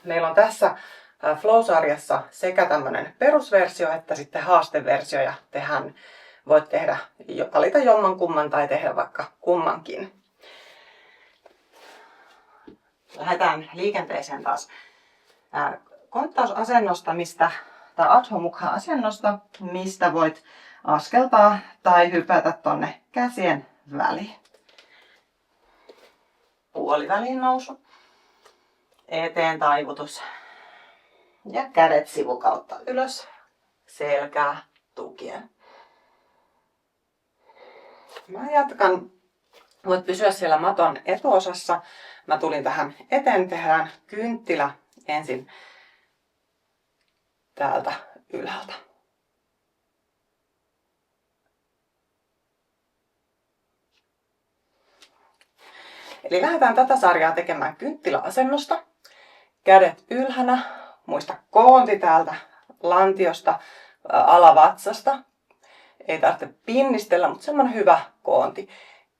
Meillä on tässä Flow-sarjassa sekä tämmöinen perusversio että sitten haasteversio, ja voit valita jommankumman tai tehdä vaikka kummankin. Lähdetään liikenteeseen taas konttausasennosta, tai Adho Mukha-asennosta, mistä voit askeltaa tai hypätä tonne käsien väliin. Puoliväliin nousu, eteen taivutus ja kädet sivukautta ylös, selkää tukien. Mä jatkan. Voit pysyä siellä maton etuosassa. Mä tulin tähän eteen, tehdään kynttilä ensin täältä ylhäältä. Eli lähdetään tätä sarjaa tekemään kynttiläasennosta. Kädet ylhänä, muista koonti täältä lantiosta, alavatsasta. Ei tarvitse pinnistellä, mutta semmoinen hyvä koonti.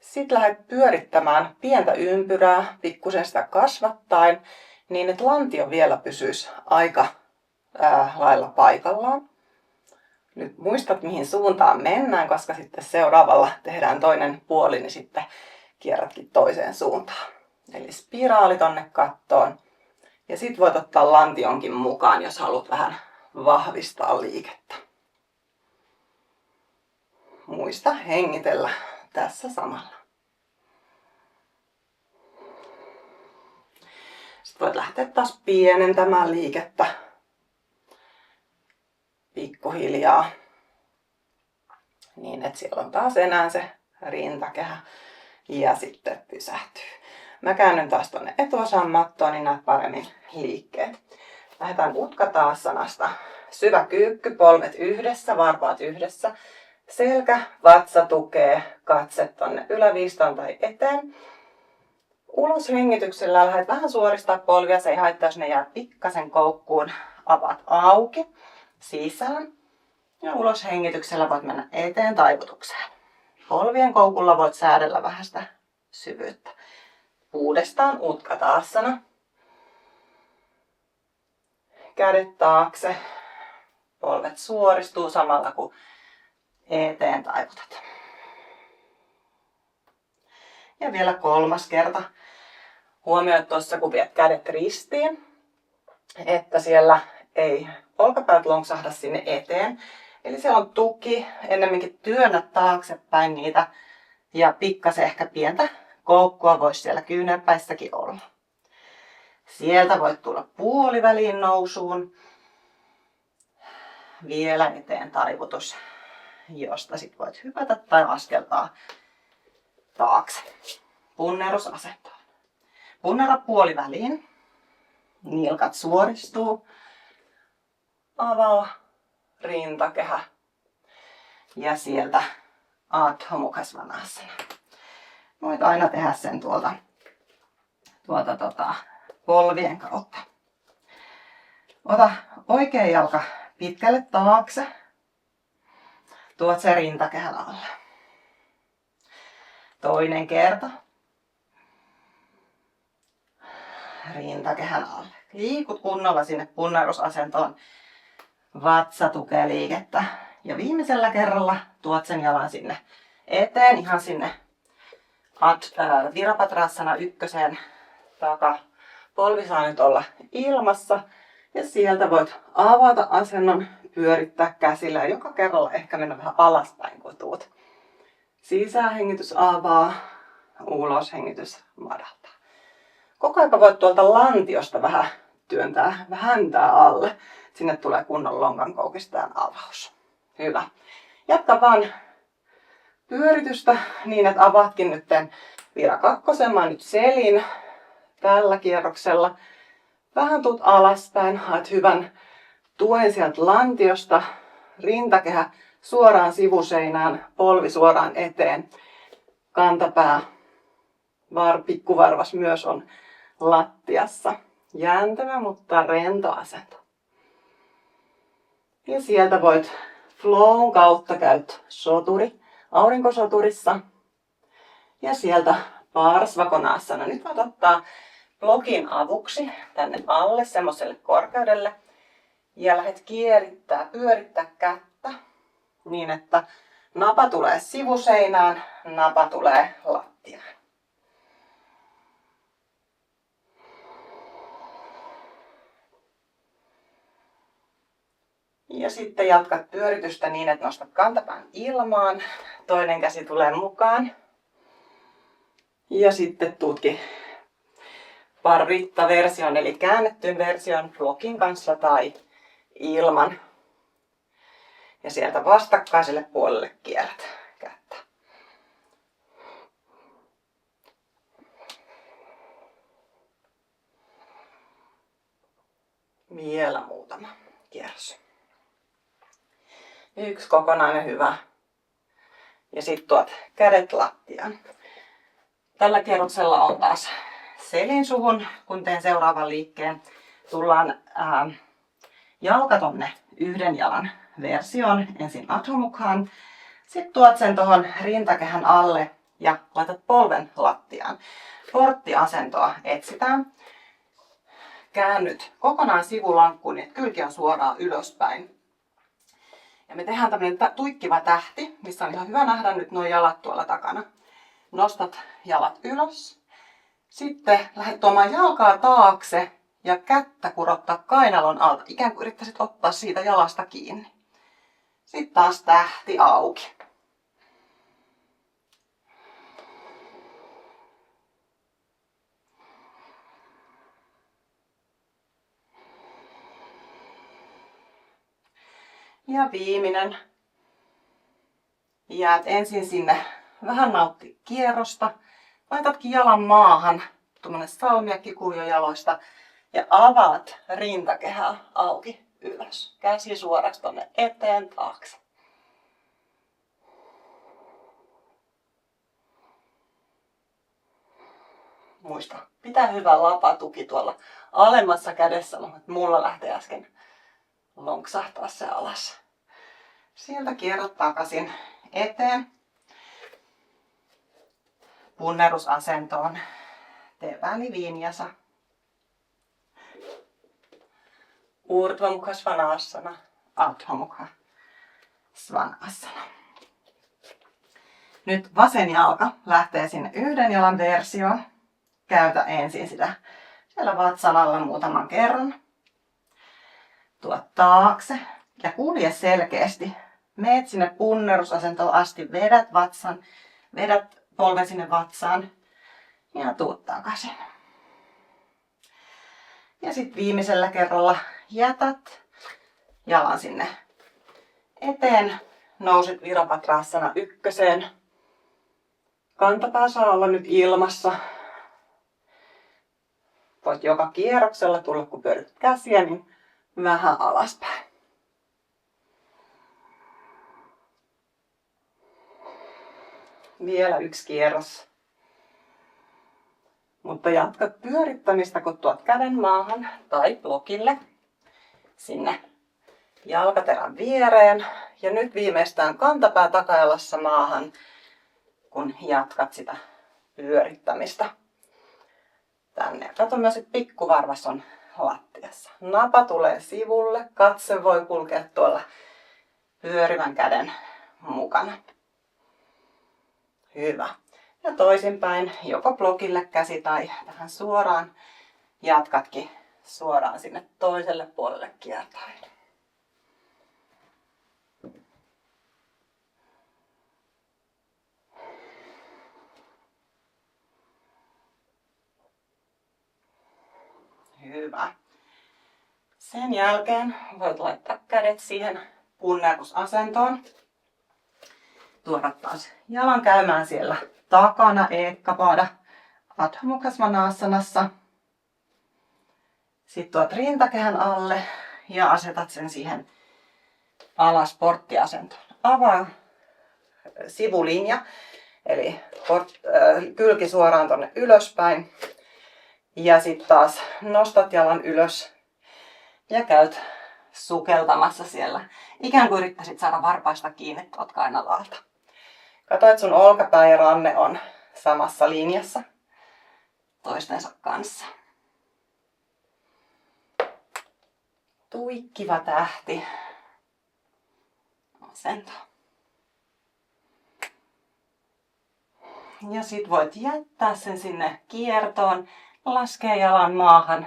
Sitten lähdet pyörittämään pientä ympyrää, pikkusen sitä kasvattaen, niin että lantio vielä pysyisi aika lailla paikallaan. Nyt muistat, mihin suuntaan mennään, koska sitten seuraavalla tehdään toinen puoli, niin sitten kierrätkin toiseen suuntaan. Eli spiraali tonne kattoon. Ja sitten voit ottaa lantionkin mukaan, jos haluat vähän vahvistaa liikettä. Muista hengitellä tässä samalla. Sitten voit lähteä taas pienentämään liikettä pikkuhiljaa. Niin, että siellä on taas enää se rintakehä ja sitten pysähtyy. Mä käännyn taas tuonne etuosaan mattoon, niin näet paremmin liikkeet. Lähdetään Utkatassanasta. Syvä kyykky, polvet yhdessä, varpaat yhdessä. Selkä, vatsa tukee, katse tonne yläviistoon tai eteen. Ulos hengityksellä lähdet vähän suoristaa polvia, se ei haittaa, jos ne jää pikkasen koukkuun. Avaat auki, sisään. Ja ulos hengityksellä voit mennä eteen taivutukseen. Polvien koukulla voit säädellä vähän sitä syvyyttä. Uudestaan Utkatasana. Kädet taakse. Polvet suoristuu samalla kun eteen taivutat. Ja vielä kolmas kerta. Huomioi tuossa, kun viet kädet ristiin, että siellä ei olkapäät lonksahda sinne eteen. Eli siellä on tuki, ennemminkin työnnät taaksepäin niitä ja pikkasen ehkä pientä koukkua voisi siellä kyynärpäissäkin olla. Sieltä voit tulla puoliväliin nousuun. Vielä eteen taivutus, josta sit voit hypätä tai askeltaa taakse. Punnerusasentoon. Punnera puoliväliin. Nilkat suoristuu. Avaa rintakehä. Ja sieltä Adho Mukha Svanasana. Voit aina tehdä sen tuolta polvien kautta. Ota oikea jalka pitkälle taakse. Tuot se rintakehän alle. Toinen kerta. Rintakehän alle. Liikut kunnolla sinne punnerusasentoon. Vatsa tukee liikettä. Ja viimeisellä kerralla tuot sen jalan sinne eteen, ihan sinne Virapatrasana ykköseen. Polvi saa nyt olla ilmassa. Ja sieltä voit avata asennon, pyörittää käsillä ja joka kerralla ehkä mennä vähän alaspäin kun tuut. Sisähengitys avaa, uloshengitys madaltaa. Koko ajan voit tuolta lantiosta vähän työntää häntää alle. Sinne tulee kunnon lonkankoukistaan avaus. Hyvä. Jatka vaan pyöritystä niin, että avaatkin nyt Vira kakkosen. Mä nyt selin tällä kierroksella. Vähän tuut alaspäin, haet hyvän tuen sieltä lantiosta, rintakehä suoraan sivuseinään, polvi suoraan eteen, kantapää, pikkuvarvas myös on lattiassa. Jääntävä, mutta rento asento. Ja sieltä voit flown kautta käyt soturi, aurinkosoturissa. Ja sieltä Parsvakonasana. Nyt voit ottaa blokin avuksi tänne alle semmoiselle korkeudelle ja lähdet pyörittää kättä niin, että napa tulee sivuseinään, napa tulee lattiaan. Ja sitten jatkat pyöritystä niin, että nostat kantapään ilmaan. Toinen käsi tulee mukaan. Ja sitten tuutkin parritta-version eli käännettyyn version blokin kanssa tai ilman. Ja sieltä vastakkaiselle puolelle kierrät kättä. Vielä muutama kierros. Yksi kokonainen hyvä. Ja sitten tuot kädet lattiaan. Tällä kierroksella on taas selin suhun, kun teen seuraavan liikkeen. Tullaan jalka tonne yhden jalan versioon, ensin Adho Mukhaan. Sitten tuot sen tuohon rintakehän alle ja laitat polven lattiaan. Porttiasentoa etsitään. Käännyt kokonaan sivulankkuun, niin että kylki on suoraan ylöspäin. Ja me tehdään tämmönen tuikkiva tähti, missä on ihan hyvä nähdä nyt nuo jalat tuolla takana. Nostat jalat ylös. Sitten lähdet tuomaan jalkaa taakse ja kättä kurottaa kainalon alta. Ikään kuin yrittäisit ottaa siitä jalasta kiinni. Sitten taas tähti auki. Ja viimeinen. Jäät ensin sinne vähän nautti kierrosta. Laitatkin jalan maahan, tuommoinen salmiakkikuvio jaloista. Ja avaat rintakehää auki ylös. Käsi suoraksi tonne eteen taakse. Muista, pitää hyvä lapatuki tuolla alemmassa kädessä, mutta mulla lähtee äsken lonksahtaa se alas. Sieltä kierrot takaisin eteen. Punnerusasentoon. Tee väliviinyasa. Urdhva Mukha Svanasana. Adho Mukha Svanasana. Nyt vasen jalka lähtee sinne yhden jalan versioon. Käytä ensin sitä siellä vatsan alla muutaman kerran. Tuo taakse ja kulje selkeästi. Meet sinne punnerusasentoon asti, vedät polven sinne vatsaan ja tuut takaisin. Ja sitten viimeisellä kerralla jätät jalan sinne eteen, nouset Virabhadrasana ykköseen. Kantapää saa olla nyt ilmassa. Voit joka kierroksella tulla, kun pyörität käsiä, niin vähän alaspäin. Vielä yksi kierros. Mutta jatka pyörittämistä, kun tuot käden maahan tai blokille sinne jalkaterän viereen. Ja nyt viimeistään kantapää takajalassa maahan, kun jatkat sitä pyörittämistä. Tänne. Kato myös, että pikkuvarvas on lattiassa. Napa tulee sivulle, katse voi kulkea tuolla pyörivän käden mukana. Hyvä. Ja toisinpäin, joko blokille käsi tai tähän suoraan. Jatkatkin suoraan sinne toiselle puolelle kiertäen. Hyvä. Sen jälkeen voit laittaa kädet siihen punnerusasentoon. Tuoda taas jalan käymään siellä takana Ekkapada Adho Mukha Svanasanassa. Sitten tuot rintakehän alle ja asetat sen siihen alas porttiasentoon. Avaa sivulinja, eli kylki suoraan tonne ylöspäin. Ja sitten taas nostat jalan ylös ja käyt sukeltamassa siellä. Ikään kuin yrittäisit saada varpaista kiinni tuolta kainalalta. Kato, että sun olkapää ja ranne on samassa linjassa toistensa kanssa. tuikkiva tähti asento. Ja sit voit jättää sen sinne kiertoon, laskea jalan maahan,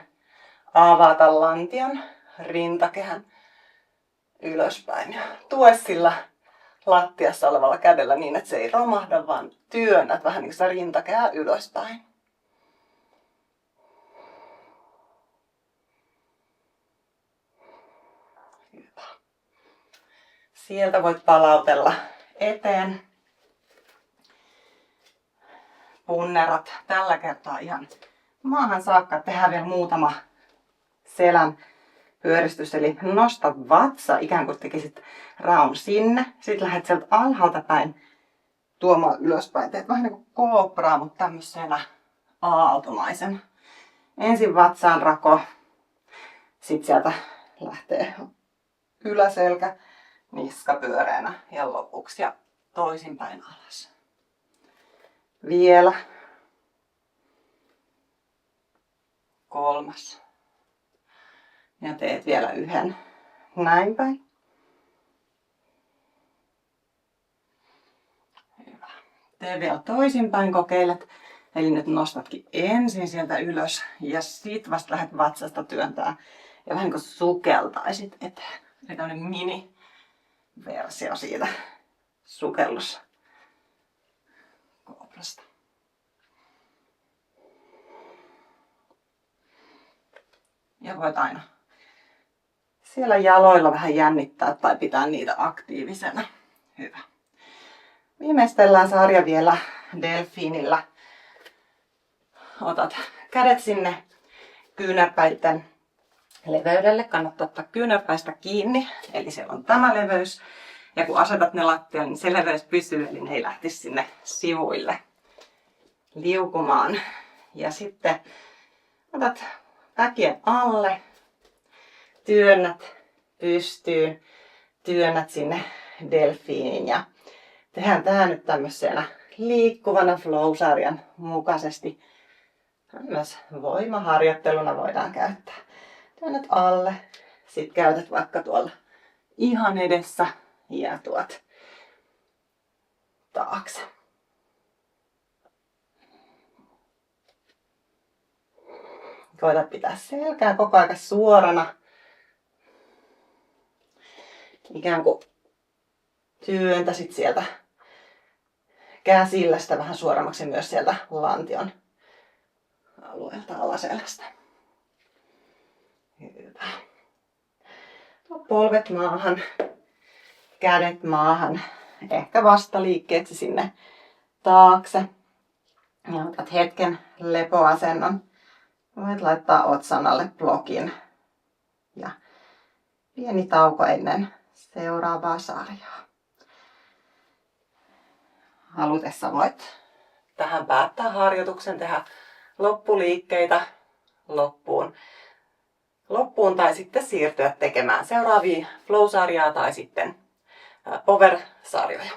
avata lantion, rintakehän ylöspäin ja tue sillä lattiassa olevalla kädellä niin, että se ei romahda, vaan työnnät vähän niin kuin sitä rintakehää ylöspäin. Hyvä. Sieltä voit palautella eteen. Punnerat tällä kertaa ihan maahan saakka. Tehdään vielä muutama selän pyöristys, eli nosta vatsa, ikään kuin tekisit raun sinne. Sitten lähdet sieltä alhaalta päin tuomaan ylöspäin. Teet vähän niin kuin koopraa, mutta tämmöisenä aaltomaisen. Ensin vatsaan rako, sitten sieltä lähtee yläselkä, niska pyöreänä ja lopuksi ja toisinpäin alas. Vielä. 3. Ja teet vielä yhden näin päin. Hyvä. Tee vielä toisinpäin, kokeilet. Eli nyt nostatkin ensin sieltä ylös ja sit vasta lähdet vatsasta työntää ja vähän niin kuin sukeltaisit eteen. Eli tämmönen mini-versio siitä sukelluskooprasta. Ja voit aina siellä jaloilla vähän jännittää tai pitää niitä aktiivisena. Hyvä. Viimeistellään sarja vielä delfiinillä. Otat kädet sinne kyynärpäiden leveydelle. Kannattaa ottaa kyynärpäistä kiinni. Eli siellä on tämä leveys. Ja kun asetat ne lattialle, niin se leveys pysyy, eli ne ei lähtisi sinne sivuille liukumaan. Ja sitten otat väkien alle, työnnät pystyyn, työnnät sinne delfiiniin ja tehdään tää nyt tämmöisenä liikkuvana flow-sarjan mukaisesti. Myös voimaharjoitteluna voidaan käyttää. Työnnät alle, sit käytät vaikka tuolla ihan edessä ja tuot taakse. Koita pitää selkää koko ajan suorana. Ikään kuin työntäsit sieltä käsillä sitä vähän suorammaksi myös sieltä lantion alueelta alaselästä. Hyvä. Tuo polvet maahan, kädet maahan, ehkä vastaliikkeeksi sinne taakse. Ja otat hetken lepoasennon. Voit laittaa otsan alle blokin ja pieni tauko ennen seuraavaa sarjaa. Halutessa voit tähän päättää harjoituksen, tehdä loppuliikkeitä loppuun tai sitten siirtyä tekemään seuraavia flow-sarjaa tai sitten power-sarjoja.